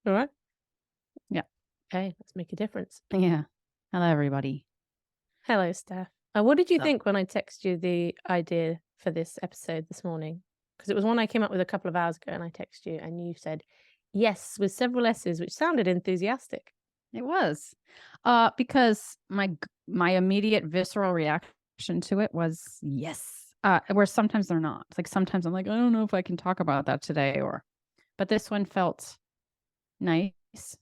All right. Yeah. Okay, let's make a difference. Yeah. Hello, everybody. Hello, Steph. What did you think when I texted you the idea for this episode this morning? Because it was one I came up with a couple of hours ago, and I texted you, and you said yes with several S's, which sounded enthusiastic. It was because my immediate visceral reaction to it was yes. Where sometimes they're not. Like sometimes I'm like, I don't know if I can talk about that today, but this one felt nice.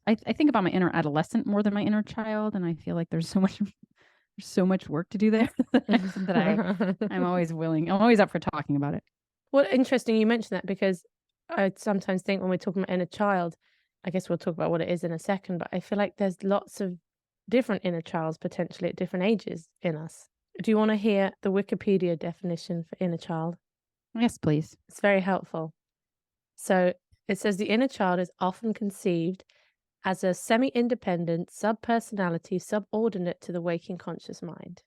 I think about my inner adolescent more than my inner child, and I feel like there's so much work to do there that I'm always willing. I'm always up for talking about it. Well, interesting you mentioned that, because I sometimes think when we're talking about inner child, I guess we'll talk about what it is in a second, but I feel like there's lots of different inner childs potentially at different ages in us. Do you want to hear the Wikipedia definition for inner child? Yes, please. It's very helpful. So it says the inner child is often conceived as a semi-independent sub-personality subordinate to the waking conscious mind.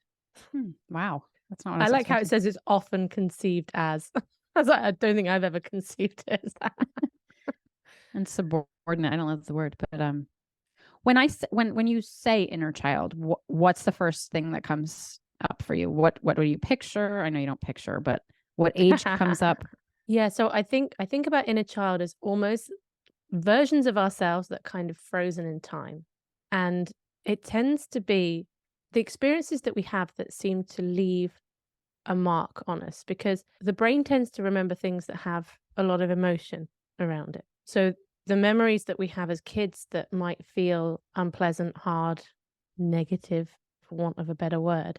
Wow. That's not what I like how it says it's often conceived as. I was like, I don't think I've ever conceived it as that. And subordinate, I don't love the word, but when you say inner child, what's the first thing that comes up for you? What do you picture? I know you don't picture, but what age comes up? Yeah, so I think about inner child as almost versions of ourselves that kind of frozen in time. And it tends to be the experiences that we have that seem to leave a mark on us, because the brain tends to remember things that have a lot of emotion around it. So the memories that we have as kids that might feel unpleasant, hard, negative, for want of a better word,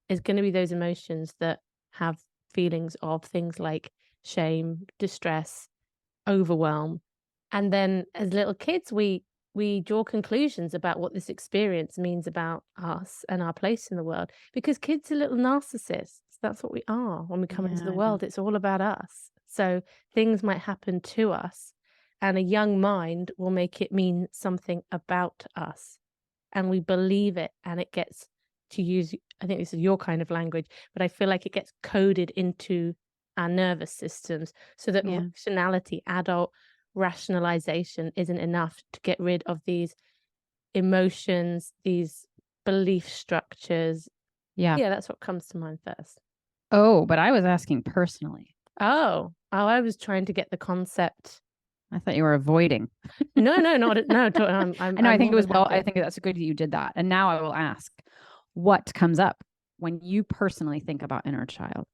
is going to be those emotions that have feelings of things like shame, distress, overwhelm. And then as little kids, we draw conclusions about what this experience means about us and our place in the world, because kids are little narcissists. That's what we are when we come into the world. It's all about us. So things might happen to us, and a young mind will make it mean something about us, and we believe it, and it gets, to use, I think this is your kind of language, but I feel like it gets coded into our nervous systems, so that rationality, adult rationalization, isn't enough to get rid of these emotions, these belief structures. Yeah, that's what comes to mind first. Oh, but I was asking personally. Oh, I was trying to get the concept. I thought you were avoiding. No. I think it was well. I think that's good that you did that. And now I will ask, what comes up when you personally think about inner child?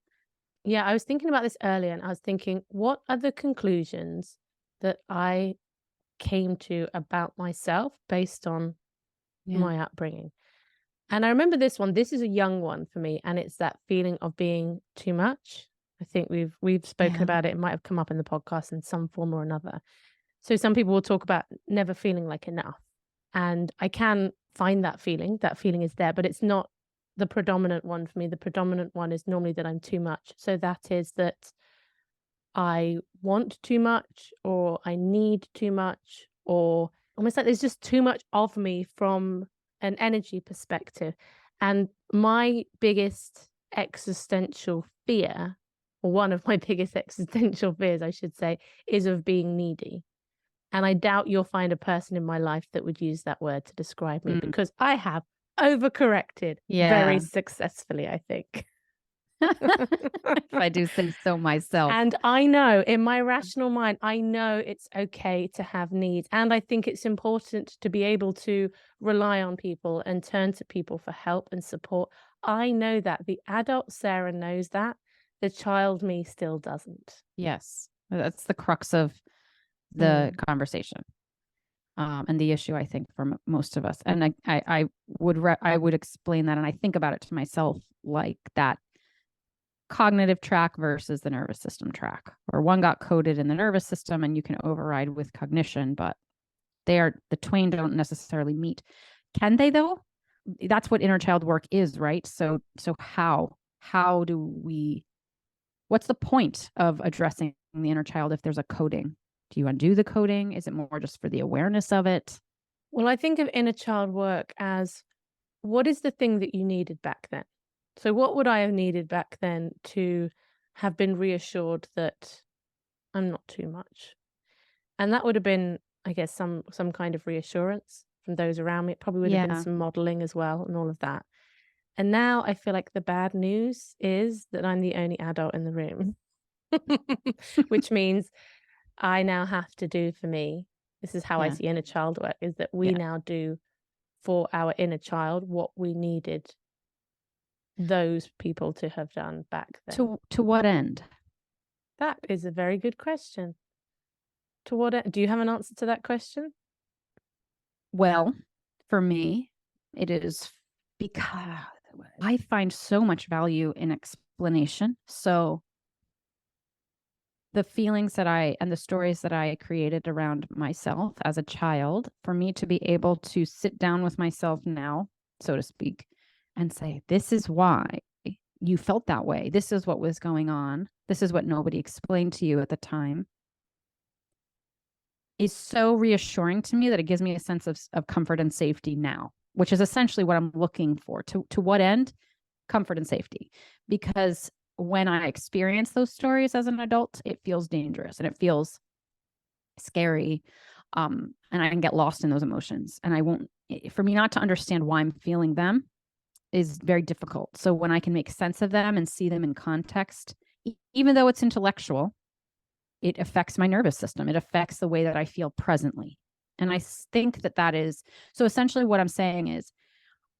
Yeah, I was thinking about this earlier, and I was thinking, what are the conclusions that I came to about myself based on my upbringing? And I remember this one. This is a young one for me, and it's that feeling of being too much. I think we've spoken about it. It might have come up in the podcast in some form or another. So some people will talk about never feeling like enough. And I can find that feeling. That feeling is there, but it's not the predominant one for me. The predominant one is normally that I'm too much. So that is that I want too much, or I need too much, or almost like there's just too much of me from an energy perspective. And my biggest existential fear, or one of my biggest existential fears, I should say, is of being needy. And I doubt you'll find a person in my life that would use that word to describe me, because I have overcorrected very successfully, I think. If I do say so myself. And I know in my rational mind, I know it's okay to have needs. And I think it's important to be able to rely on people and turn to people for help and support. I know that. The adult Sarah knows that. The child me still doesn't. Yes. That's the crux of the conversation. And the issue, I think, for most of us. And I would explain that. And I think about it to myself like that cognitive track versus the nervous system track, where one got coded in the nervous system and you can override with cognition, but the twain don't necessarily meet. Can they though? That's what inner child work is, right? So how do we, what's the point of addressing the inner child if there's a coding? Do you undo the coding? Is it more just for the awareness of it? Well, I think of inner child work as, what is the thing that you needed back then? So what would I have needed back then to have been reassured that I'm not too much? And that would have been I guess, some kind of reassurance from those around me. It probably would have been Yeah. some modeling as well and all of that. And now I feel like the bad news is that I'm the only adult in the room, which means I now have to do for me. This is how I Yeah. see inner child work, is that we Yeah. now do for our inner child what we needed those people to have done back then. To what end? That is a very good question. To what end? Do you have an answer to that question? Well, for me, it is because I find so much value in explanation. So the feelings that and the stories that I created around myself as a child, for me to be able to sit down with myself now, so to speak, and say, this is why you felt that way. This is what was going on. This is what nobody explained to you at the time, is so reassuring to me that it gives me a sense of comfort and safety now, which is essentially what I'm looking for. To what end? Comfort and safety. Because when I experience those stories as an adult, it feels dangerous and it feels scary. And I can get lost in those emotions. And I won't, for me not to understand why I'm feeling them is very difficult. So when I can make sense of them and see them in context, even though it's intellectual, it affects my nervous system. It affects the way that I feel presently. And I think that is, so essentially what I'm saying is,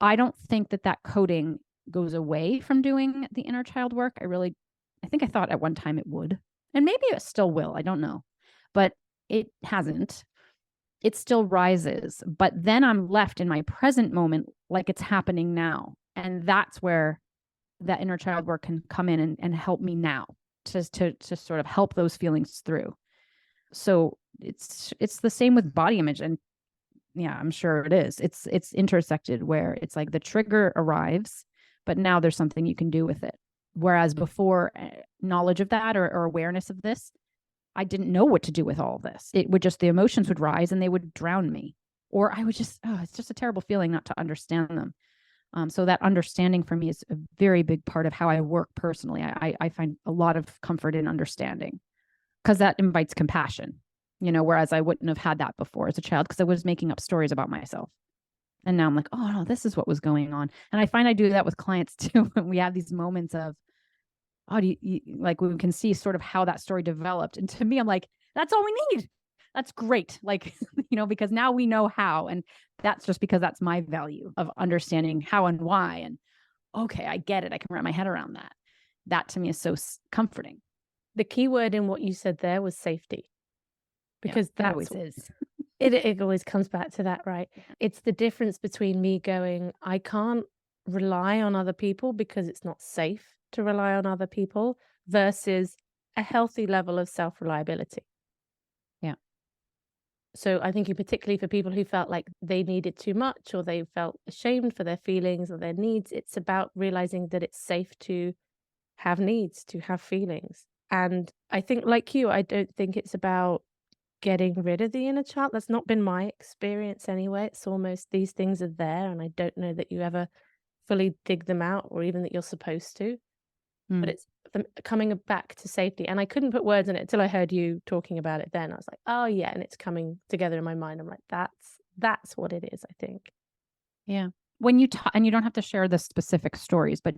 I don't think that coding goes away from doing the inner child work. I think I thought at one time it would, and maybe it still will. I don't know, but it hasn't. It still rises, but then I'm left in my present moment like it's happening now. And that's where that inner child work can come in and help me now to sort of help those feelings through. So it's the same with body image. And yeah, I'm sure it is. It's intersected where it's like the trigger arrives, but now there's something you can do with it. Whereas before, knowledge of that or awareness of this, I didn't know what to do with all of this. It would just, the emotions would rise and they would drown me. Or I would just, it's just a terrible feeling not to understand them. So that understanding for me is a very big part of how I work personally. I find a lot of comfort in understanding because that invites compassion, whereas I wouldn't have had that before as a child because I was making up stories about myself. And now I'm like, oh no, this is what was going on. And I find I do that with clients too. When we have these moments of, oh, like we can see sort of how that story developed. And to me, I'm like, that's all we need. That's great. Like, because now we know how. And that's just because that's my value of understanding how and why. And okay, I get it. I can wrap my head around that. That to me is so comforting. The key word in what you said there was safety, because that always is. It always comes back to that, right? It's the difference between me going, I can't rely on other people because it's not safe to rely on other people, versus a healthy level of self-reliability. Yeah. So I think particularly for people who felt like they needed too much or they felt ashamed for their feelings or their needs, it's about realizing that it's safe to have needs, to have feelings. And I think, like you, I don't think it's about getting rid of the inner child. That's not been my experience anyway. It's almost these things are there, and I don't know that you ever fully dig them out or even that you're supposed to. But it's them coming back to safety. And I couldn't put words in it until I heard you talking about it then. I was like, oh yeah, and it's coming together in my mind. I'm like, that's what it is, I think. Yeah. When you talk, and you don't have to share the specific stories, but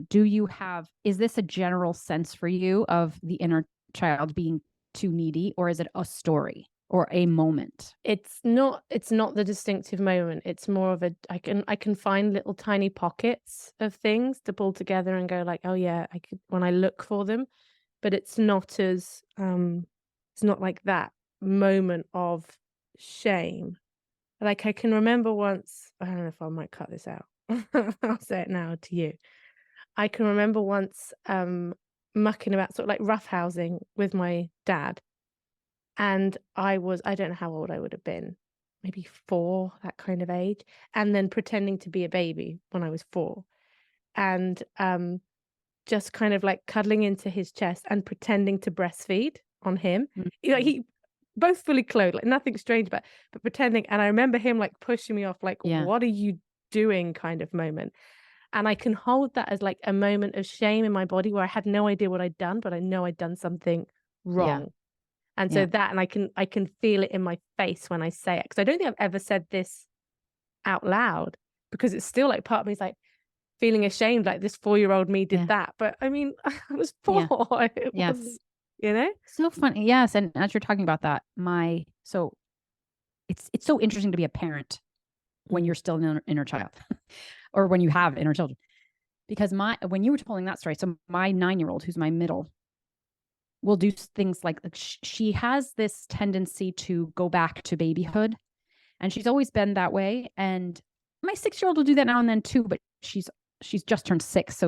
is this a general sense for you of the inner child being too needy, or is it a story or a moment? It's not the distinctive moment. It's more of I can find little tiny pockets of things to pull together and go like, oh yeah, I could when I look for them, but it's not as it's not like that moment of shame. Like I can remember once, I don't know if I might cut this out. I'll say it now to you. I can remember once mucking about, sort of like roughhousing with my dad. And I don't know how old I would have been, maybe 4, that kind of age, and then pretending to be a baby when I was 4. And just kind of like cuddling into his chest and pretending to breastfeed on him. He both fully clothed, like nothing strange, but pretending. And I remember him like pushing me off, like, what are you doing, kind of moment. And I can hold that as like a moment of shame in my body where I had no idea what I'd done, but I know I'd done something wrong. Yeah. And so that, and I can feel it in my face when I say it, because I don't think I've ever said this out loud, because it's still like part of me is like feeling ashamed, like this 4-year-old me did that. But I mean, I was 4. It was, you know? So funny. Yes. And as you're talking about that, so it's so interesting to be a parent when you're still an inner child or when you have inner children. Because when you were telling that story, so my 9-year-old, who's my middle, will do things like she has this tendency to go back to babyhood. And she's always been that way. And my 6-year-old will do that now and then too, but she's just turned 6.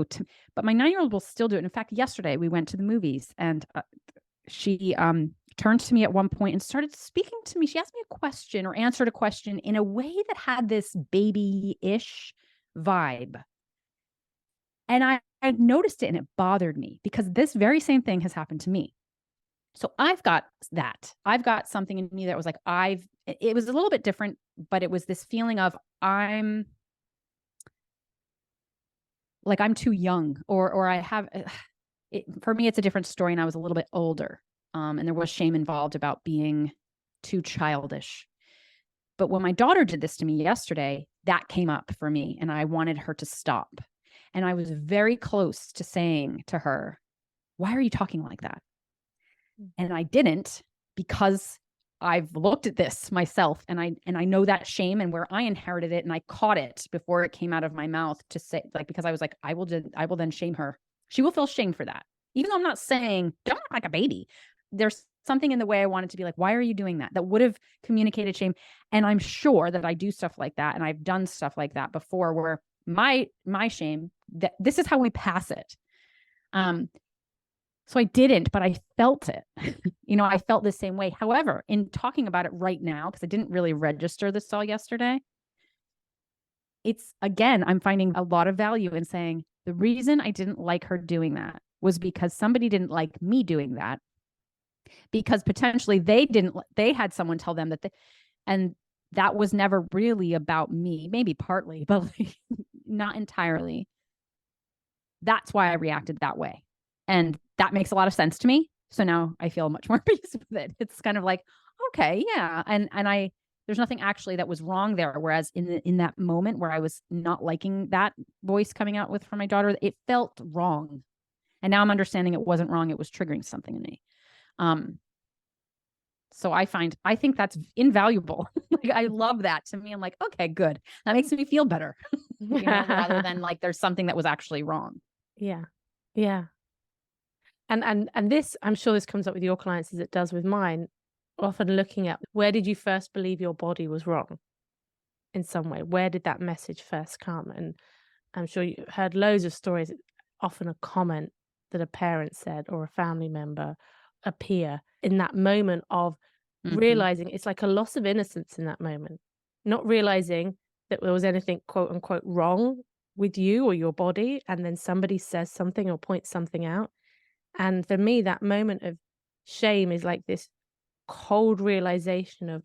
But my 9-year-old will still do it. In fact, yesterday we went to the movies, and she turned to me at one point and started speaking to me. She asked me a question or answered a question in a way that had this baby-ish vibe. And I noticed it, and it bothered me, because this very same thing has happened to me. So I've got something in me that was like, it was a little bit different, but it was this feeling of I'm too young, or I have, for me, it's a different story. And I was a little bit older. And there was shame involved about being too childish. But when my daughter did this to me yesterday, that came up for me, and I wanted her to stop. And I was very close to saying to her, why are you talking like that? And I didn't, because I've looked at this myself, and I know that shame and where I inherited it, and I caught it before it came out of my mouth to say, like, because I was like, I will then shame her. She will feel shame for that. Even though I'm not saying don't act like a baby. There's something in the way I wanted to be like, why are you doing that? That would have communicated shame. And I'm sure that I do stuff like that, and I've done stuff like that before, where my shame, that this is how we pass it. So I didn't, but I felt it. I felt the same way. However, in talking about it right now, because I didn't really register this all yesterday, I'm finding a lot of value in saying the reason I didn't like her doing that was because somebody didn't like me doing that, because potentially they had someone tell them and that was never really about me, maybe partly, but not entirely. That's why I reacted that way. And that makes a lot of sense to me. So now I feel much more peace with it. It's kind of like, okay, yeah. And there's nothing actually that was wrong there. Whereas in that moment where I was not liking that voice coming out from my daughter, it felt wrong. And now I'm understanding it wasn't wrong. It was triggering something in me. So I think that's invaluable. I love that. To me, I'm like, okay, good. That makes me feel better, rather than like there's something that was actually wrong. Yeah. Yeah. And this, I'm sure this comes up with your clients as it does with mine, often looking at, where did you first believe your body was wrong in some way? Where did that message first come? And I'm sure you heard loads of stories, often a comment that a parent said, or a family member, a peer, in that moment of realizing it's like a loss of innocence in that moment, not realizing that there was anything quote unquote wrong with you or your body. And then somebody says something or points something out. And for me, that moment of shame is like this cold realization of,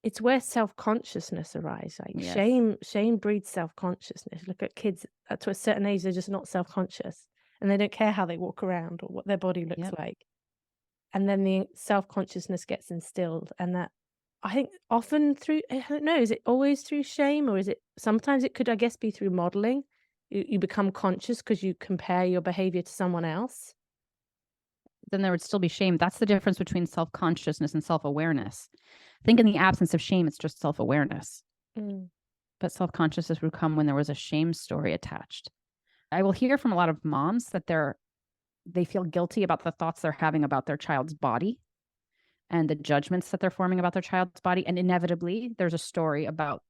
it's where self-consciousness arises. Like shame breeds self-consciousness. Look at kids, to a certain age, they're just not self-conscious, and they don't care how they walk around or what their body looks like. And then the self-consciousness gets instilled. And that, I think, often through, I don't know, is it always through shame, or is it, sometimes it could, I guess, be through modeling. You become conscious because you compare your behavior to someone else. Then there would still be shame. That's the difference between self-consciousness and self-awareness. I think in the absence of shame, it's just self-awareness. But self-consciousness would come when there was a shame story attached. I will hear from a lot of moms that they feel guilty about the thoughts they're having about their child's body and the judgments that they're forming about their child's body. And inevitably, there's a story about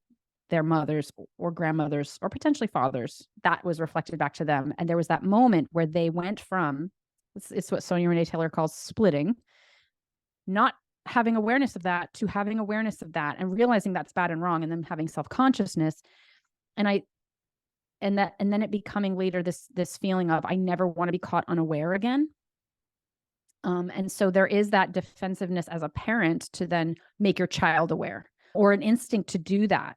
their mothers or grandmothers or potentially fathers that was reflected back to them. And there was that moment where they went from, it's what Sonia Renee Taylor calls splitting, not having awareness of that to having awareness of that and realizing that's bad and wrong, and then having self-consciousness. And then it becoming later this feeling of, I never want to be caught unaware again. And so there is that defensiveness as a parent to then make your child aware, or an instinct to do that.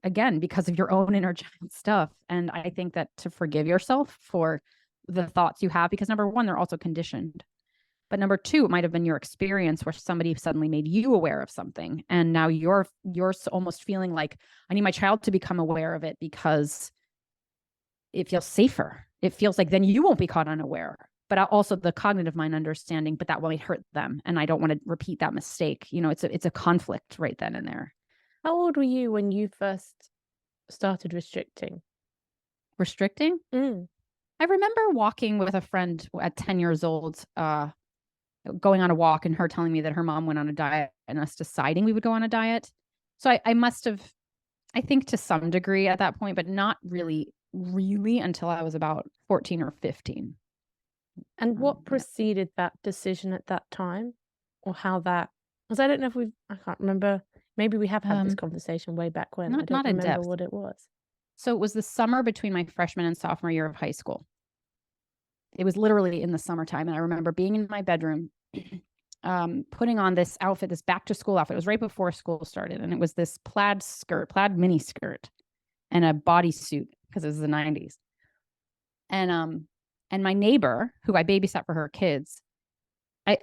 Again, because of your own inner child stuff. And I think that to forgive yourself for the thoughts you have, because number one, they're also conditioned. But number two, it might have been your experience where somebody suddenly made you aware of something. And now you're almost feeling like, I need my child to become aware of it because it feels safer. It feels like then you won't be caught unaware. But also the cognitive mind understanding, but that might hurt them. And I don't want to repeat that mistake. It's a conflict right then and there. How old were you when you first started restricting? Restricting? Mm. I remember walking with a friend at 10 years old, going on a walk, and her telling me that her mom went on a diet and us deciding we would go on a diet. So I must have, I think to some degree at that point, but not really until I was about 14 or 15. And what preceded that decision at that time, or how that? Because I don't know if I can't remember. Maybe we have had this conversation way back when. I don't remember what it was. So it was the summer between my freshman and sophomore year of high school. It was literally in the summertime. And I remember being in my bedroom, putting on this outfit, this back to school outfit. It was right before school started. And it was this plaid mini skirt and a bodysuit because it was the 90s. And my neighbor, who I babysat for her kids,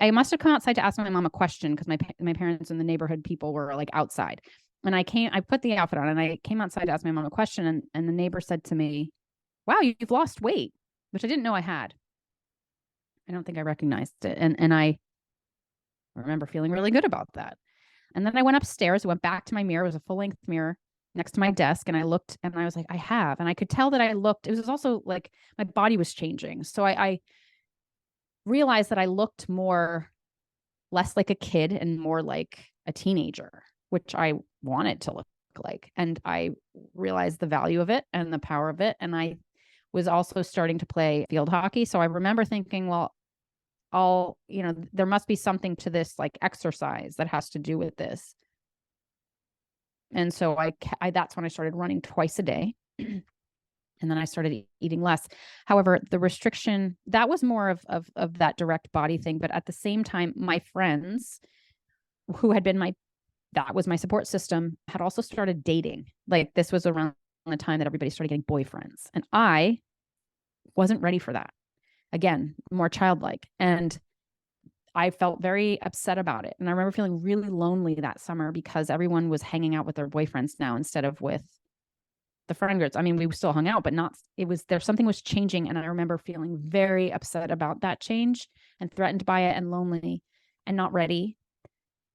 I must have come outside to ask my mom a question because my parents and the neighborhood people were like outside. And I put the outfit on and I came outside to ask my mom a question. And the neighbor said to me, "Wow, you've lost weight," which I didn't know I had. I don't think I recognized it. And I remember feeling really good about that. And then I went upstairs, went back to my mirror. It was a full length mirror next to my desk. And I looked and I was like, I have. And I could tell that it was also like my body was changing. So I realized that I looked less like a kid and more like a teenager, which I wanted to look like. And I realized the value of it and the power of it. And I was also starting to play field hockey. So I remember thinking, well, there must be something to this like exercise that has to do with this. And so that's when I started running twice a day. And then I started eating less. However, the restriction, that was more of that direct body thing. But at the same time, my friends who had been that was my support system, had also started dating. Like this was around the time that everybody started getting boyfriends. And I wasn't ready for that. Again, more childlike. And I felt very upset about it. And I remember feeling really lonely that summer because everyone was hanging out with their boyfriends now instead of with the friend groups. I mean, we still hung out, but something was changing. And I remember feeling very upset about that change and threatened by it and lonely and not ready.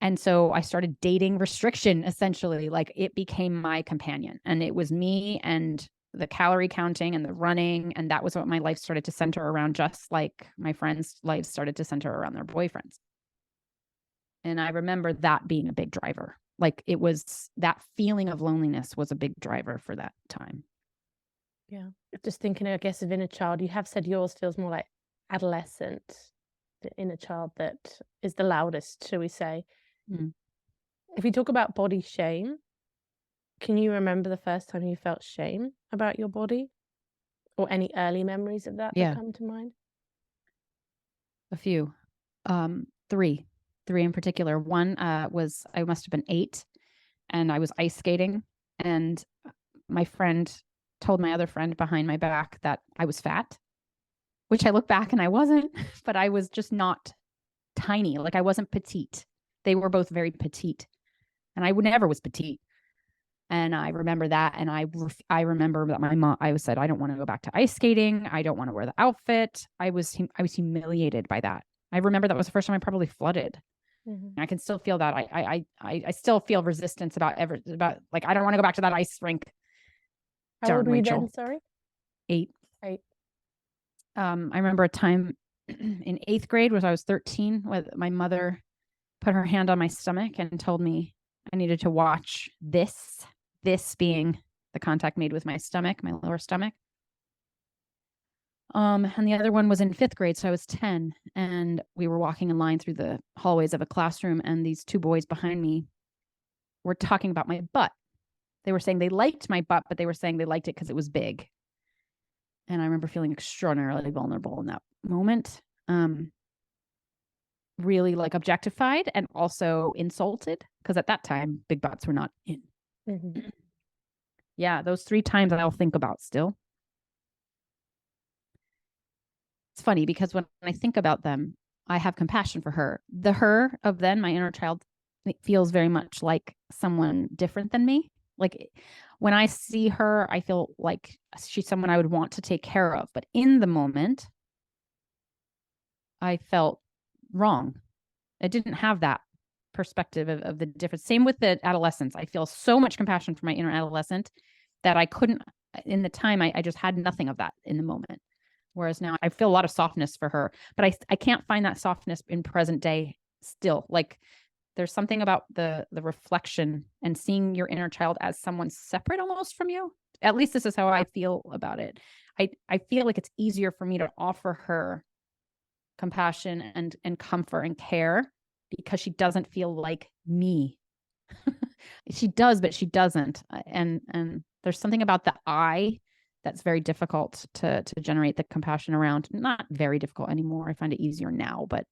And so I started dating restriction, essentially. Like it became my companion. And it was me and the calorie counting and the running. And that was what my life started to center around, just like my friends' lives started to center around their boyfriends. And I remember that being a big driver. Like it was that feeling of loneliness was a big driver for that time. Yeah. Just thinking, I guess, of inner child, you have said yours feels more like adolescent, the inner child that is the loudest, shall we say. Mm. If you talk about body shame, can you remember the first time you felt shame about your body, or any early memories of that that come to mind? A few. Three in particular. One was, I must have been 8 and I was ice skating, and my friend told my other friend behind my back that I was fat, which I look back and I wasn't, but I was just not tiny. Like I wasn't petite. They were both very petite and I never was petite. And I remember that. And I remember that my mom, I said, I don't want to go back to ice skating. I don't want to wear the outfit. I was humiliated by that. I remember that was the first time I probably flooded. Mm-hmm. I can still feel that. I still feel resistance about like, I don't want to go back to that ice rink. How old were you then? Sorry. 8. I remember a time in 8th grade was I was 13 when my mother put her hand on my stomach and told me I needed to watch this being the contact made with my stomach, my lower stomach. And the other one was in 5th grade. So I was 10 and we were walking in line through the hallways of a classroom, and these 2 boys behind me were talking about my butt. They were saying they liked my butt, but they were saying they liked it because it was big. And I remember feeling extraordinarily vulnerable in that moment. Really like objectified and also insulted, because at that time, big butts were not in. Mm-hmm. Yeah, those 3 times I'll think about still. It's funny because when I think about them, I have compassion for her. The her of then, my inner child, it feels very much like someone different than me. Like when I see her, I feel like she's someone I would want to take care of. But in the moment, I felt wrong. I didn't have that perspective of the difference. Same with the adolescence. I feel so much compassion for my inner adolescent that I couldn't, in the time, I just had nothing of that in the moment. Whereas now I feel a lot of softness for her, but I can't find that softness in present day still. Like there's something about the reflection and seeing your inner child as someone separate almost from you. At least this is how I feel about it. I feel like it's easier for me to offer her compassion and comfort and care because she doesn't feel like me. She does, but she doesn't. And there's something about the I that's very difficult to generate the compassion around. Not very difficult anymore. I find it easier now, but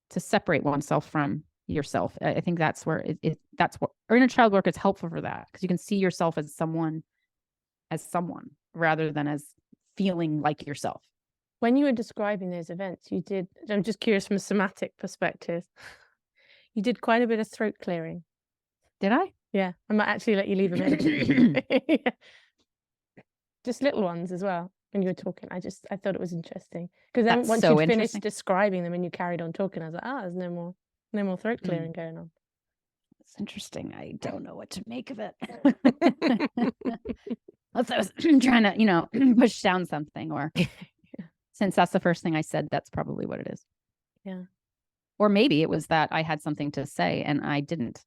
to separate oneself from yourself, I think that's where that's what inner child work is helpful for, that because you can see yourself as someone rather than as feeling like yourself. When you were describing those events, you did, I'm just curious from a somatic perspective, you did quite a bit of throat clearing. Did I? Yeah, I might actually let you leave a minute. Yeah. Just little ones as well. When you were talking, I thought it was interesting because then once you finished describing them and you carried on talking, I was like, there's no more throat clearing going on. It's interesting. I don't know what to make of it. Unless I was trying to, push down something, or since that's the first thing I said, that's probably what it is. Yeah. Or maybe it was that I had something to say and I didn't.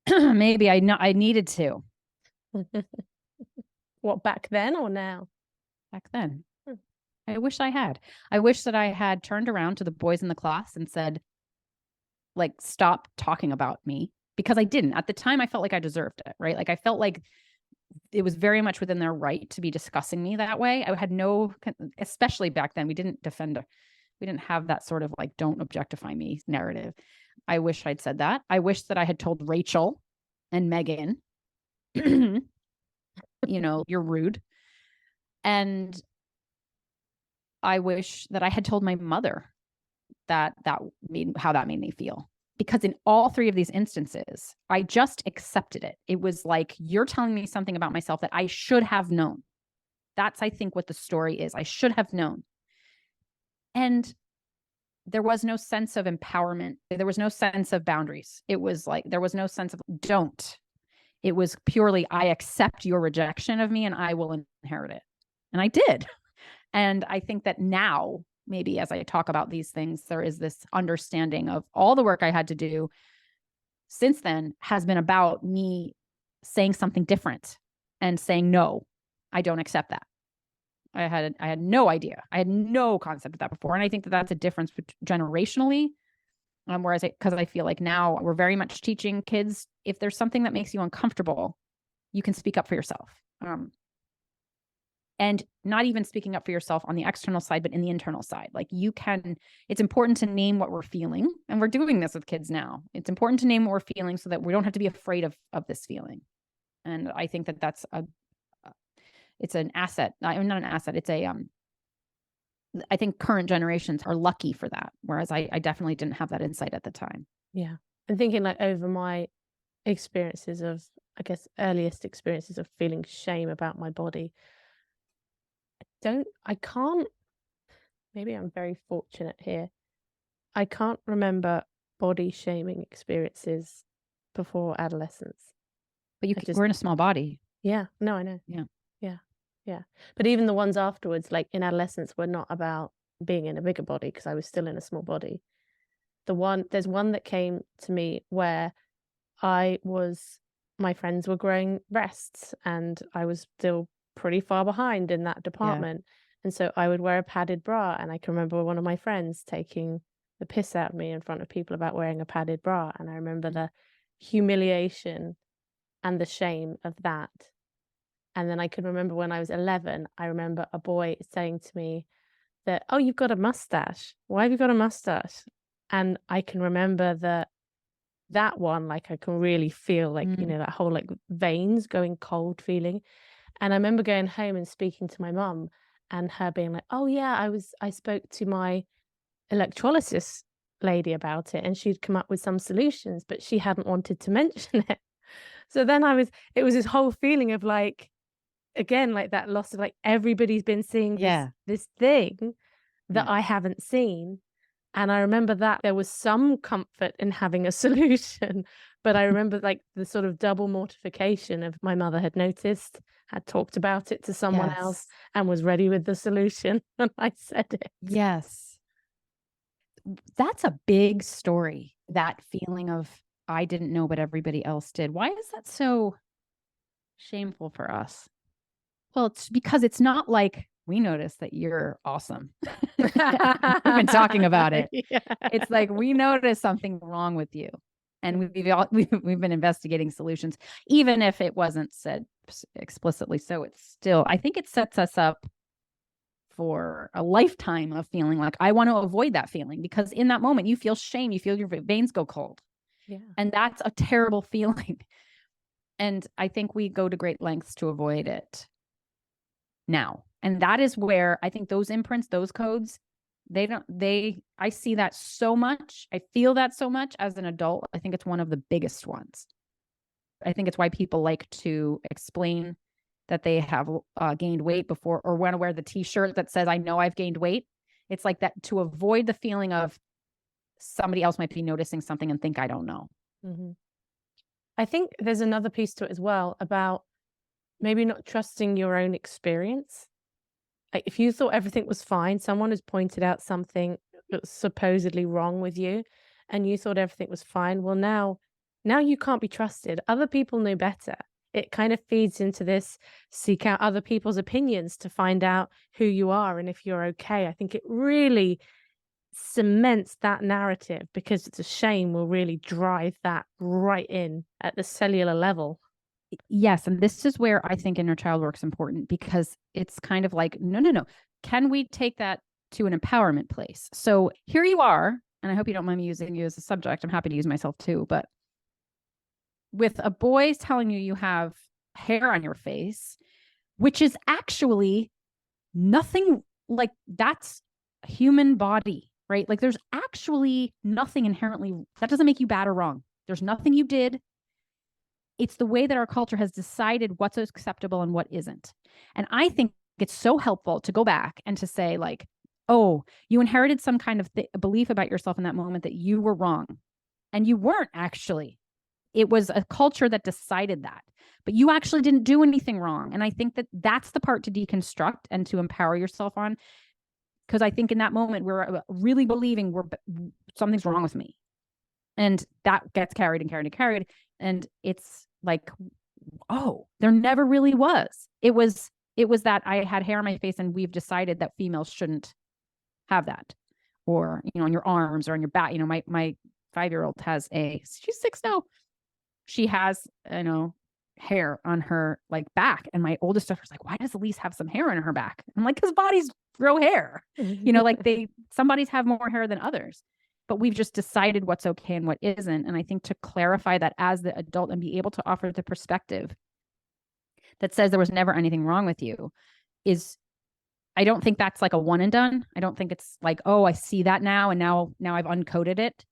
Maybe I needed to. What, back then or now? Back then. I wish I had. I wish that I had turned around to the boys in the class and said, like, stop talking about me, because I didn't. At the time, I felt like I deserved it, right? Like I felt like it was very much within their right to be discussing me that way. I had no, especially back then, we didn't have that sort of like, don't objectify me narrative. I wish I'd said that. I wish that I had told Rachel and Megan, you're rude. And I wish that I had told my mother how that made me feel. Because in all three of these instances, I just accepted it. It was like, you're telling me something about myself that I should have known. That's, I think, what the story is. I should have known. And there was no sense of empowerment. There was no sense of boundaries. It was like, there was no sense of don't. It was purely, I accept your rejection of me and I will inherit it. And I did. And I think that now, maybe as I talk about these things, there is this understanding of all the work I had to do since then has been about me saying something different and saying, no, I don't accept that. I had no idea. I had no concept of that before. And I think that that's a difference generationally. Whereas because I feel like now we're very much teaching kids, if there's something that makes you uncomfortable, you can speak up for yourself. And not even speaking up for yourself on the external side, but in the internal side. Like it's important to name what we're feeling. And we're doing this with kids now. It's important to name what we're feeling so that we don't have to be afraid of this feeling. And I think that that's it's an asset. I'm not an asset. It's I think current generations are lucky for that. Whereas I definitely didn't have that insight at the time. Yeah. I'm thinking like over my experiences of, I guess, earliest experiences of feeling shame about my body. Maybe I'm very fortunate here. I can't remember body shaming experiences before adolescence. But we're in a small body. Yeah. No, I know. Yeah. Yeah. But even the ones afterwards, like in adolescence, were not about being in a bigger body because I was still in a small body. There's one that came to me where my friends were growing breasts and I was still pretty far behind in that department. Yeah. And so I would wear a padded bra, and I can remember one of my friends taking the piss out of me in front of people about wearing a padded bra. And I remember the humiliation and the shame of that. And then I can remember when I was 11, I remember a boy saying to me that, oh, you've got a mustache. Why have you got a mustache? And I can remember that one, like I can really feel like, that whole like veins going cold feeling. And I remember going home and speaking to my mum and her being like, "Oh yeah, I spoke to my electrolysis lady about it and she'd come up with some solutions, but she hadn't wanted to mention it." So then it was this whole feeling of like, again, like that loss of like everybody's been seeing Yeah. this thing that Yeah. I haven't seen. And I remember that there was some comfort in having a solution, but I remember like the sort of double mortification of my mother had noticed, had talked about it to someone else, Yes. and was ready with the solution when I said it. Yes. That's a big story. That feeling of I didn't know, but everybody else did. Why is that so shameful for us? Well, it's because it's not like we noticed that you're awesome. We've been talking about it. Yeah. It's like we noticed something wrong with you. And we've been investigating solutions, even if it wasn't said explicitly. So it's still, I think it sets us up for a lifetime of feeling like I want to avoid that feeling, because in that moment you feel shame, you feel your veins go cold. Yeah. And that's a terrible feeling. And I think we go to great lengths to avoid it now. And that is where I think those imprints, those codes, I see that so much. I feel that so much as an adult. I think it's one of the biggest ones. I think it's why people like to explain that they have gained weight before, or want to wear the t-shirt that says, I know I've gained weight. It's like that, to avoid the feeling of somebody else might be noticing something and think I don't know. Mm-hmm. I think there's another piece to it as well about maybe not trusting your own experience. Like if you thought everything was fine, someone has pointed out something that's supposedly wrong with you, and you thought everything was fine. Well, now you can't be trusted. Other people know better. It kind of feeds into this seek out other people's opinions to find out who you are and if you're okay. I think it really cements that narrative, because it's a shame will really drive that right in at the cellular level. Yes. And this is where I think inner child work is important, because it's kind of like, no. Can we take that to an empowerment place? So here you are, and I hope you don't mind me using you as a subject. I'm happy to use myself too, but with a boy telling you have hair on your face, which is actually nothing, like that's a human body, right? Like there's actually nothing inherently, that doesn't make you bad or wrong. There's nothing you did. It's the way that our culture has decided what's acceptable and what isn't. And I think it's so helpful to go back and to say like, oh, you inherited some kind of belief about yourself in that moment that you were wrong. And you weren't actually. It was a culture that decided that, but you actually didn't do anything wrong. And I think that that's the part to deconstruct and to empower yourself on. Because I think in that moment, we're really believing something's wrong with me. And that gets carried and carried and carried. And it's like, oh, there never really was. It was that I had hair on my face and we've decided that females shouldn't have that. Or, on your arms or on your back. My 5-year-old has she's 6 now. She has, hair on her like back. And my oldest daughter's like, why does Elise have some hair on her back? I'm like, because bodies grow hair. Like some bodies have more hair than others. But we've just decided what's okay and what isn't. And I think to clarify that as the adult and be able to offer the perspective that says there was never anything wrong with you I don't think that's like a one and done. I don't think it's like, oh, I see that now. And now I've uncoded it.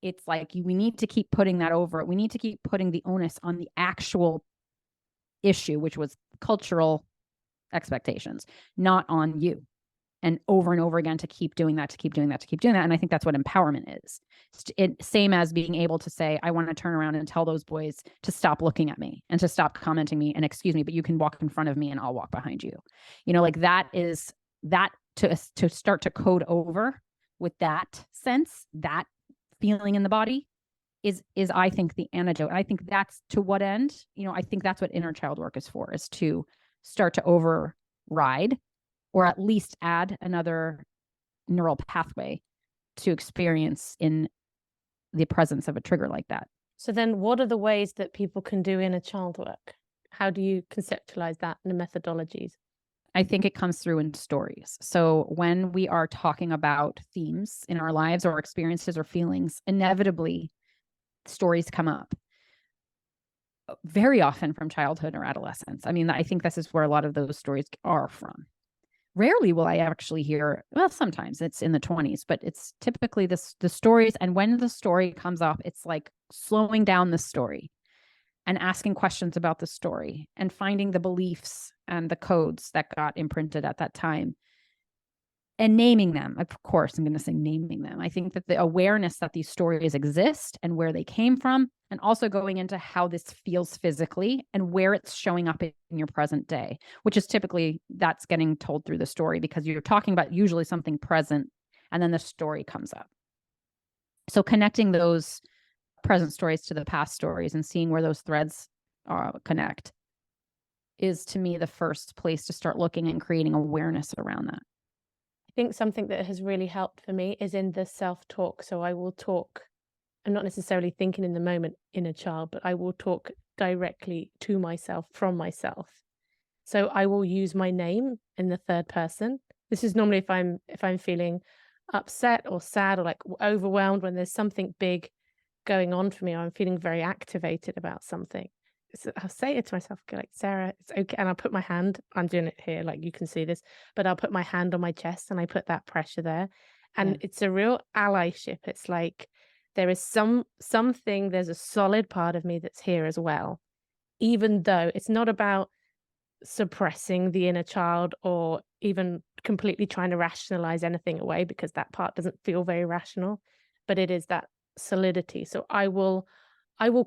It's like we need to keep putting that over it. We need to keep putting the onus on the actual issue, which was cultural expectations, not on you. And over again to keep doing that. And I think that's what empowerment is. Same as being able to say, I want to turn around and tell those boys to stop looking at me and to stop commenting me and excuse me, but you can walk in front of me and I'll walk behind you. Like that is that to start to code over with that sense, that feeling in the body is I think the antidote. And I think that's to what end, I think that's what inner child work is for, is to start to override or at least add another neural pathway to experience in the presence of a trigger like that. So then what are the ways that people can do inner child work? How do you conceptualize that in the methodologies? I think it comes through in stories. So when we are talking about themes in our lives or experiences or feelings, inevitably stories come up. Very often from childhood or adolescence. I mean, I think this is where a lot of those stories are from. rarely will I actually hear, well, sometimes it's in the 20s, but it's typically the stories. And when the story comes up, it's like slowing down the story and asking questions about the story and finding the beliefs and the codes that got imprinted at that time and naming them. Of course, I'm going to say naming them. I think that the awareness that these stories exist and where they came from, and also going into how this feels physically and where it's showing up in your present day, which is typically that's getting told through the story, because you're talking about usually something present and then the story comes up. So connecting those present stories to the past stories and seeing where those threads connect is, to me, the first place to start looking and creating awareness around that. I think something that has really helped for me is in the self-talk. So I will talk, I'm not necessarily thinking in the moment in a child, but I will talk directly to myself from myself. So I will use my name in the third person. This is normally if I'm feeling upset or sad or like overwhelmed, when there's something big going on for me, or I'm feeling very activated about something. So I'll say it to myself, go like, Sarah, it's okay. And I'll put my hand, I'm doing it here, like you can see this, but I'll put my hand on my chest and I put that pressure there. And it's a real allyship. It's like there is something, there's a solid part of me that's here as well, even though it's not about suppressing the inner child or even completely trying to rationalize anything away, because that part doesn't feel very rational, but it is that solidity. So I will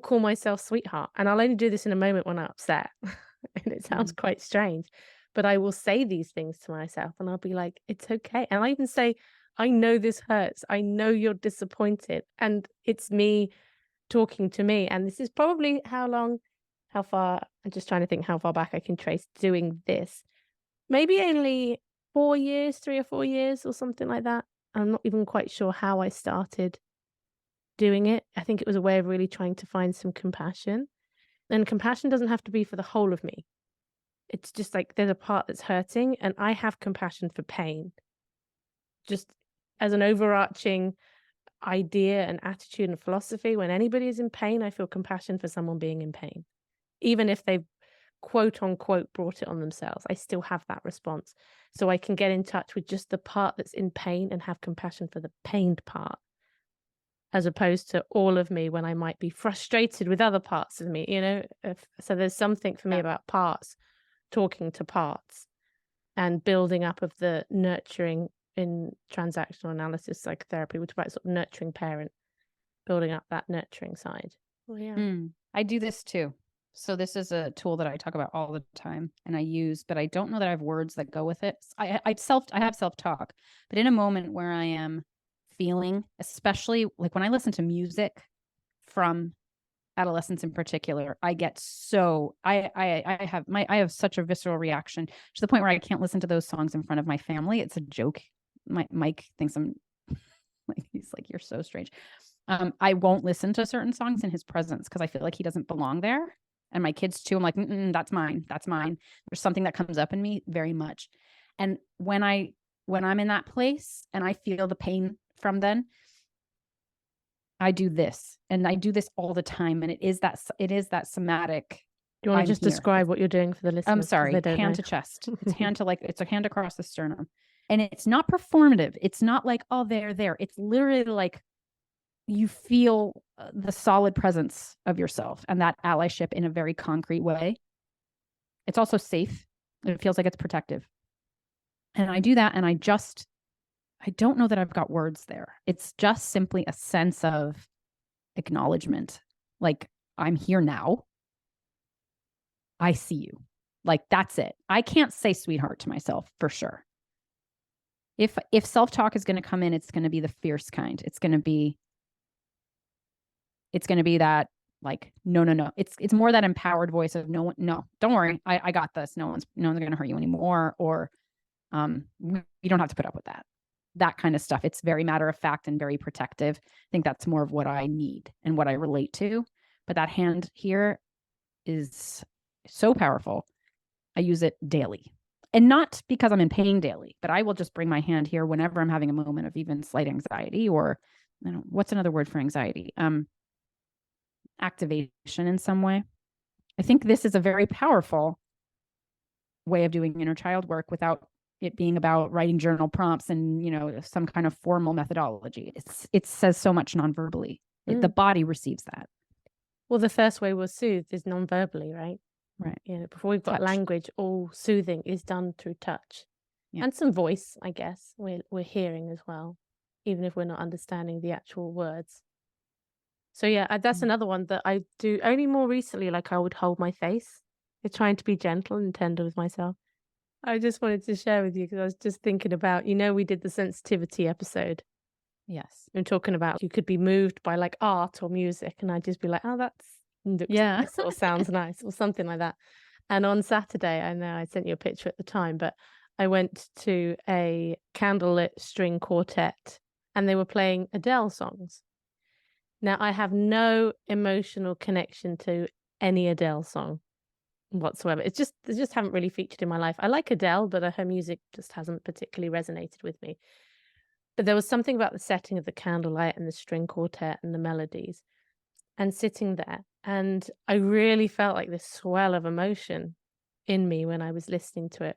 call myself sweetheart, and I'll only do this in a moment when I'm upset. And it sounds quite strange, but I will say these things to myself and I'll be like, it's okay. And I even say, I know this hurts. I know you're disappointed. And it's me talking to me. And this is probably how far, I'm just trying to think how far back I can trace doing this. Maybe only 4 years, 3 or 4 years or something like that. I'm not even quite sure how I started doing it. I think it was a way of really trying to find some compassion. And compassion doesn't have to be for the whole of me. It's just like there's a part that's hurting, and I have compassion for pain. Just as an overarching idea and attitude and philosophy, when anybody is in pain, I feel compassion for someone being in pain. Even if they've quote unquote brought it on themselves, I still have that response. So I can get in touch with just the part that's in pain and have compassion for the pained part, as opposed to all of me when I might be frustrated with other parts of me, so there's something for me about parts, talking to parts and building up of the nurturing. In transactional analysis psychotherapy, we talk about sort of nurturing parent, building up that nurturing side. Well, yeah. I do this too. So this is a tool that I talk about all the time and I use, but I don't know that I have words that go with it. I have self-talk, but in a moment where I am feeling, especially like when I listen to music from adolescence in particular, I get so I have such a visceral reaction to the point where I can't listen to those songs in front of my family. It's a joke. Mike thinks I'm like, he's like, you're so strange. I won't listen to certain songs in his presence because I feel like he doesn't belong there. And my kids too. I'm like, that's mine. That's mine. There's something that comes up in me very much. And when I'm in that place and I feel the pain from then, I do this, and I do this all the time. And it is that somatic. Do you want to just describe what you're doing for the listeners? I'm sorry. Hand to chest. It's a hand across the sternum. And it's not performative. It's not like, oh, there. It's literally like you feel the solid presence of yourself and that allyship in a very concrete way. It's also safe. It feels like it's protective. And I do that, and I don't know that I've got words there. It's just simply a sense of acknowledgement. Like, I'm here now. I see you. Like, that's it. I can't say sweetheart to myself for sure. If self-talk is going to come in, it's going to be the fierce kind. It's going to be that like, no. It's more that empowered voice of no, don't worry. I got this. No one's going to hurt you anymore. Or you don't have to put up with that kind of stuff. It's very matter of fact and very protective. I think that's more of what I need and what I relate to. But that hand here is so powerful. I use it daily. And not because I'm in pain daily, but I will just bring my hand here whenever I'm having a moment of even slight anxiety, or what's another word for anxiety? Activation in some way. I think this is a very powerful way of doing inner child work without it being about writing journal prompts and, some kind of formal methodology. It says so much non-verbally. The body receives that. Well, the first way we're soothed is non-verbally, right? Right. Before we've got Touch. language, all soothing is done through touch. Yeah. And some voice, I guess. We're hearing as well, even if we're not understanding the actual words. So yeah, that's another one that I do only more recently. Like, I would hold my face. It's trying to be gentle and tender with myself. I just wanted to share with you because I was just thinking about, we did the sensitivity episode. Yes. And talking about you could be moved by like art or music, and I'd just be like, oh, that's looks nice or sounds nice or something like that. And on Saturday, I know I sent you a picture at the time, but I went to a candlelit string quartet and they were playing Adele songs. Now, I have no emotional connection to any Adele song whatsoever. They just haven't really featured in my life. I like Adele, but her music just hasn't particularly resonated with me. But there was something about the setting of the candlelight and the string quartet and the melodies and sitting there. And I really felt like this swell of emotion in me when I was listening to it.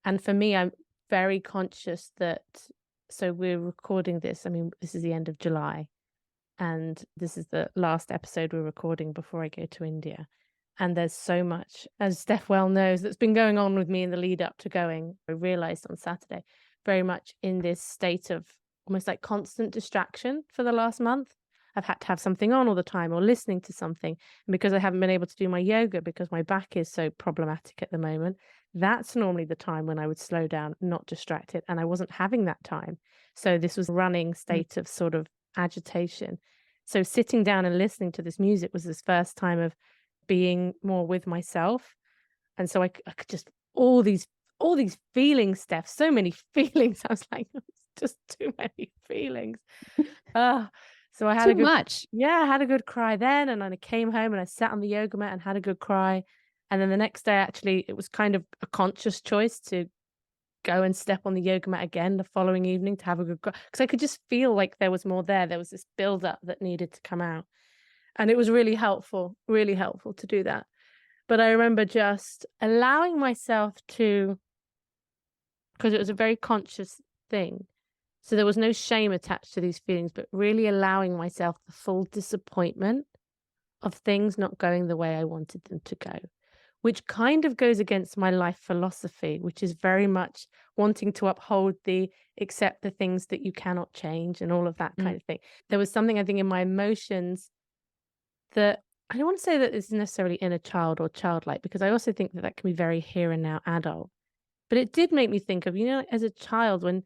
And for me, I'm very conscious that, so we're recording this. I mean, this is the end of July. And this is the last episode we're recording before I go to India. And there's so much, as Stef well knows, that's been going on with me in the lead up to going. I realized on Saturday, very much in this state of almost like constant distraction for the last month. I've had to have something on all the time or listening to something. And because I haven't been able to do my yoga because my back is so problematic at the moment, that's normally the time when I would slow down, not distracted. And I wasn't having that time. So this was a running state of sort of agitation. So sitting down and listening to this music was this first time of being more with myself. And so I could just all these feelings, Stef, so many feelings. I was like, it's just too many feelings. So I had too much. Yeah, I had a good cry then. And then I came home and I sat on the yoga mat and had a good cry. And then the next day, actually, it was kind of a conscious choice to go and step on the yoga mat again the following evening to have a good cry. Because I could just feel like there was more there. There was this build-up that needed to come out. And it was really helpful to do that. But I remember just allowing myself to, because it was a very conscious thing. So there was no shame attached to these feelings, but really allowing myself the full disappointment of things not going the way I wanted them to go, which kind of goes against my life philosophy, which is very much wanting to uphold accept the things that you cannot change and all of that kind of thing. There was something, I think, in my emotions that I don't want to say that it's necessarily inner child or childlike, because I also think that can be very here and now adult. But it did make me think of, as a child, when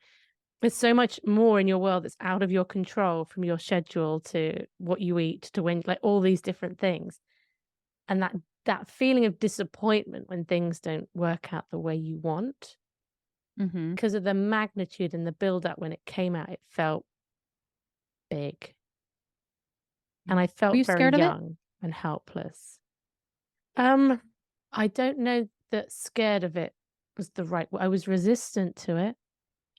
there's so much more in your world that's out of your control, from your schedule to what you eat to when, like, all these different things. And that feeling of disappointment when things don't work out the way you want, because of the magnitude and the build up when it came out, it felt big. And I felt very young and helpless. I don't know that scared of it was the right word. I was resistant to it.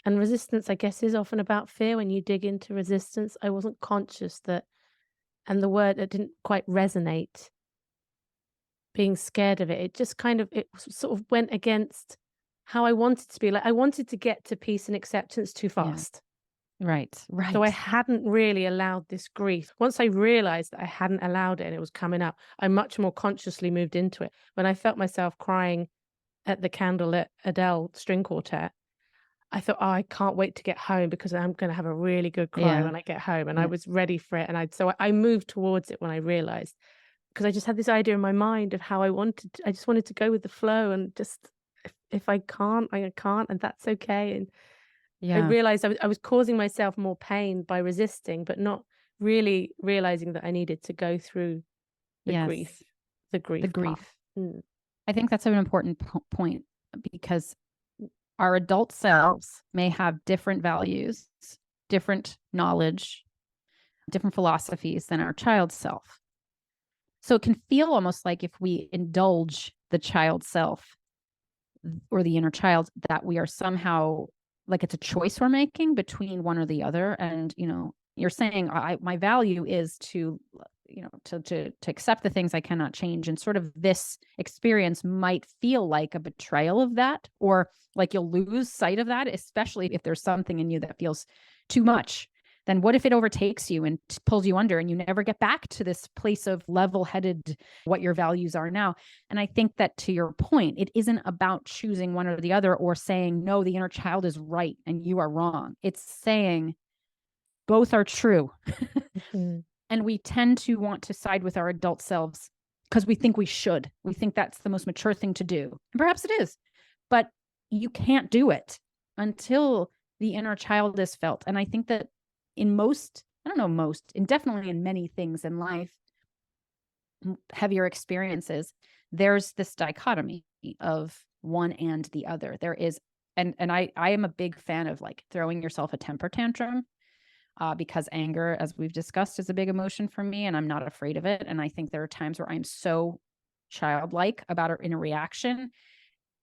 And resistance, I guess, is often about fear. When you dig into resistance, I wasn't conscious that, and the word, it didn't quite resonate, being scared of it. It just it sort of went against how I wanted to be. Like, I wanted to get to peace and acceptance too fast. Yeah. Right. So I hadn't really allowed this grief. Once I realized that I hadn't allowed it and it was coming up, I much more consciously moved into it. When I felt myself crying at the candlelit Adele string quartet, I thought, I can't wait to get home because I'm going to have a really good cry when I get home. And I was ready for it. And so I moved towards it when I realized, because I just had this idea in my mind of how I just wanted to go with the flow, and just, if I can't, I can't, and that's okay. And I realized I was causing myself more pain by resisting, but not really realizing that I needed to go through the grief. The grief. I think that's an important point, because our adult selves may have different values, different knowledge, different philosophies than our child self. So it can feel almost like, if we indulge the child self or the inner child, that we are somehow, like, it's a choice we're making between one or the other. And, you're saying, my value is to, to accept the things I cannot change. And sort of this experience might feel like a betrayal of that, or like you'll lose sight of that, especially if there's something in you that feels too much. Then what if it overtakes you and pulls you under and you never get back to this place of level-headed, what your values are now? And I think that, to your point, it isn't about choosing one or the other or saying, no, the inner child is right and you are wrong. It's saying both are true. Mhm. And we tend to want to side with our adult selves because we think we should. We think that's the most mature thing to do. And perhaps it is, but you can't do it until the inner child is felt. And I think that in most, I don't know, most, and definitely in many things in life, heavier experiences, there's this dichotomy of one and the other. There is, and I am a big fan of like throwing yourself a temper tantrum. Because anger, as we've discussed, is a big emotion for me, and I'm not afraid of it. And I think there are times where I'm so childlike about it in a reaction.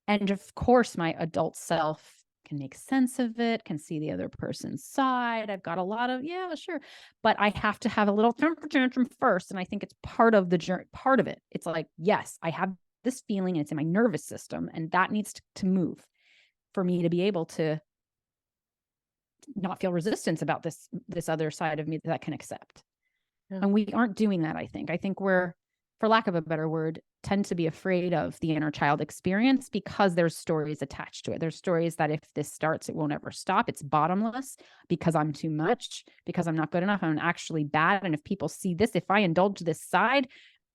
And of course, my adult self can make sense of it, can see the other person's side. I've got a lot of, yeah, sure. But I have to have a little temper tantrum first. And I think it's part of the journey, part of it. It's like, yes, I have this feeling and it's in my nervous system, and that needs to move for me to be able to not feel resistance about this other side of me that I can accept. Yeah. And we aren't doing that. I think we're, for lack of a better word, tend to be afraid of the inner child experience because there's stories attached to it. There's stories that if this starts, it won't ever stop. It's bottomless because I'm too much, because I'm not good enough. I'm actually bad. And if people see this, if I indulge this side,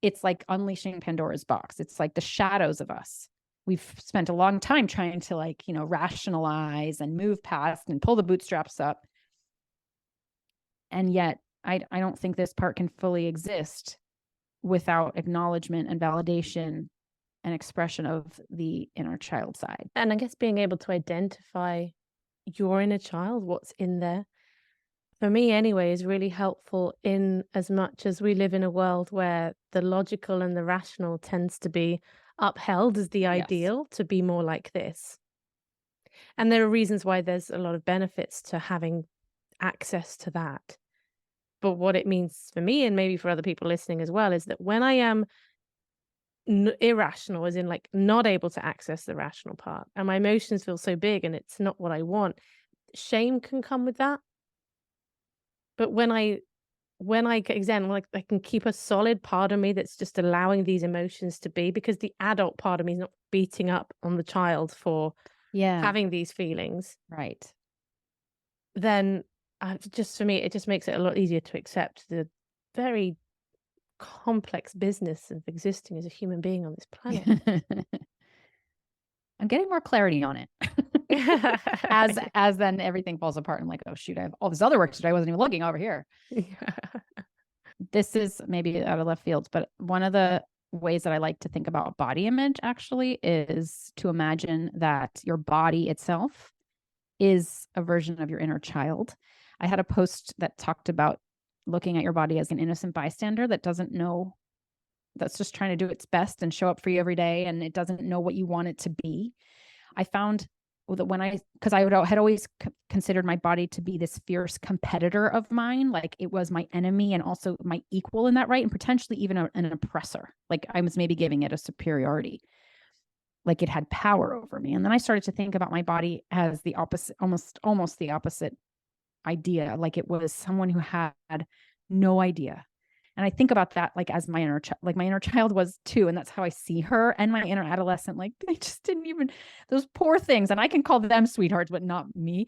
it's like unleashing Pandora's box. It's like the shadows of us. We've spent a long time trying to rationalize and move past and pull the bootstraps up. And yet I don't think this part can fully exist without acknowledgement and validation and expression of the inner child side. And I guess being able to identify your inner child, what's in there, for me anyway, is really helpful, in as much as we live in a world where the logical and the rational tends to be upheld as the ideal, to be more like this. And there are reasons why there's a lot of benefits to having access to that. But what it means for me, and maybe for other people listening as well, is that when I am irrational, as in like not able to access the rational part, and my emotions feel so big and it's not what I want, shame can come with that. But when I get zen, like I can keep a solid part of me that's just allowing these emotions to be, because the adult part of me is not beating up on the child for having these feelings. Right. Then just for me, it just makes it a lot easier to accept the very complex business of existing as a human being on this planet. I'm getting more clarity on it. as then everything falls apart. I'm like, oh shoot, I have all this other work to do. I wasn't even looking over here. This is maybe out of left field, but one of the ways that I like to think about body image actually is to imagine that your body itself is a version of your inner child. I had a post that talked about looking at your body as an innocent bystander that doesn't know, that's just trying to do its best and show up for you every day, and it doesn't know what you want it to be. I found that because I had always considered my body to be this fierce competitor of mine, like it was my enemy and also my equal in that, right? And potentially even an oppressor. Like I was maybe giving it a superiority, like it had power over me. And then I started to think about my body as the opposite, almost the opposite idea. Like it was someone who had no idea. And I think about that like as my inner child was too. And that's how I see her and my inner adolescent. Like they just didn't even, those poor things. And I can call them sweethearts, but not me.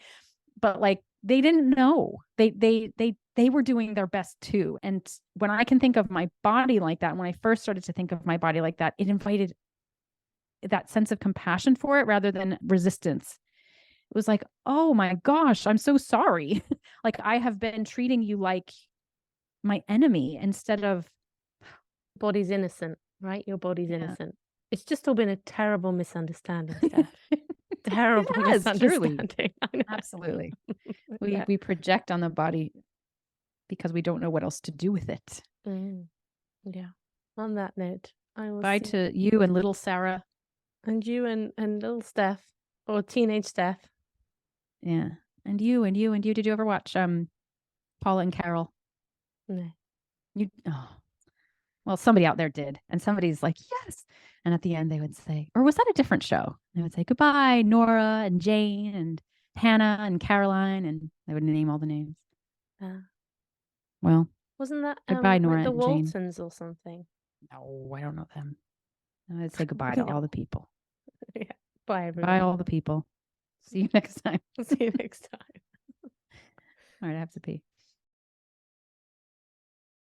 But like they didn't know. They were doing their best too. And when I can think of my body like that, when I first started to think of my body like that, it invited that sense of compassion for it rather than resistance. It was like, oh my gosh, I'm so sorry. Like I have been treating you like my enemy instead of. Body's innocent, right? Your body's innocent. It's just all been a terrible misunderstanding, Stef. Terrible misunderstanding. Absolutely. We project on the body because we don't know what else to do with it. Yeah. On that note, I will bye to you and little Sarah. And you and little Stef, or teenage Stef. Yeah. And you. Did you ever watch Paula and Carol? No. Well, somebody out there did. And somebody's like, yes. And at the end, they would say, or was that a different show? They would say, goodbye, Nora and Jane and Hannah and Caroline. And they would name all the names. Well, Wasn't that goodbye, Nora like the and Jane. Waltons or something? No, I don't know them. I'd say goodbye to all the people. Yeah. Bye, everyone. Bye, all the people. See you next time. See you next time. All right, I have to pee.